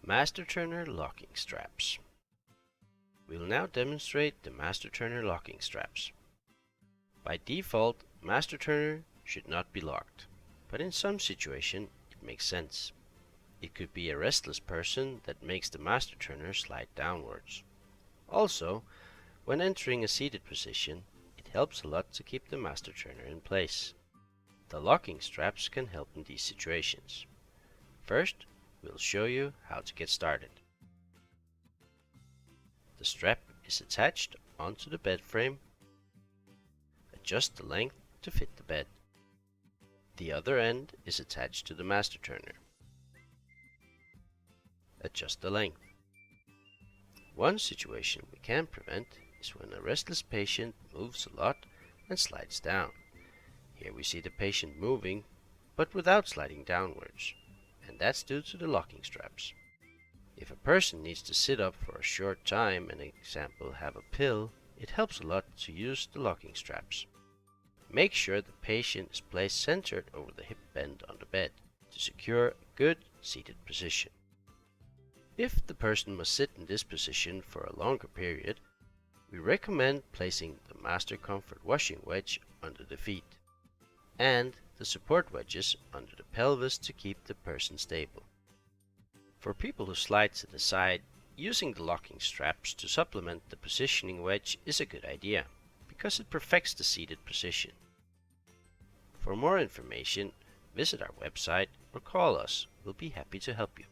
Master Turner locking straps. We will now demonstrate the Master Turner locking straps. By default, Master Turner should not be locked, but in some situation it makes sense. It could be a restless person that makes the Master Turner slide downwards. Also, when entering a seated position, it helps a lot to keep the Master Turner in place. The locking straps can help in these situations. First, we'll show you how to get started. The strap is attached onto the bed frame. Adjust the length to fit the bed. The other end is attached to the Master Turner. Adjust the length. One situation we can prevent is when a restless patient moves a lot and slides down. Here we see the patient moving, but without sliding downwards, and that's due to the locking straps. If a person needs to sit up for a short time and, example, have a pill, it helps a lot to use the locking straps. Make sure the patient is placed centered over the hip bend on the bed to secure a good seated position. If the person must sit in this position for a longer period, we recommend placing the Master Comfort washing wedge under the feet and the support wedges under the pelvis to keep the person stable. For people who slide to the side, using the locking straps to supplement the positioning wedge is a good idea, because it perfects the seated position. For more information, visit our website or call us. We'll be happy to help you.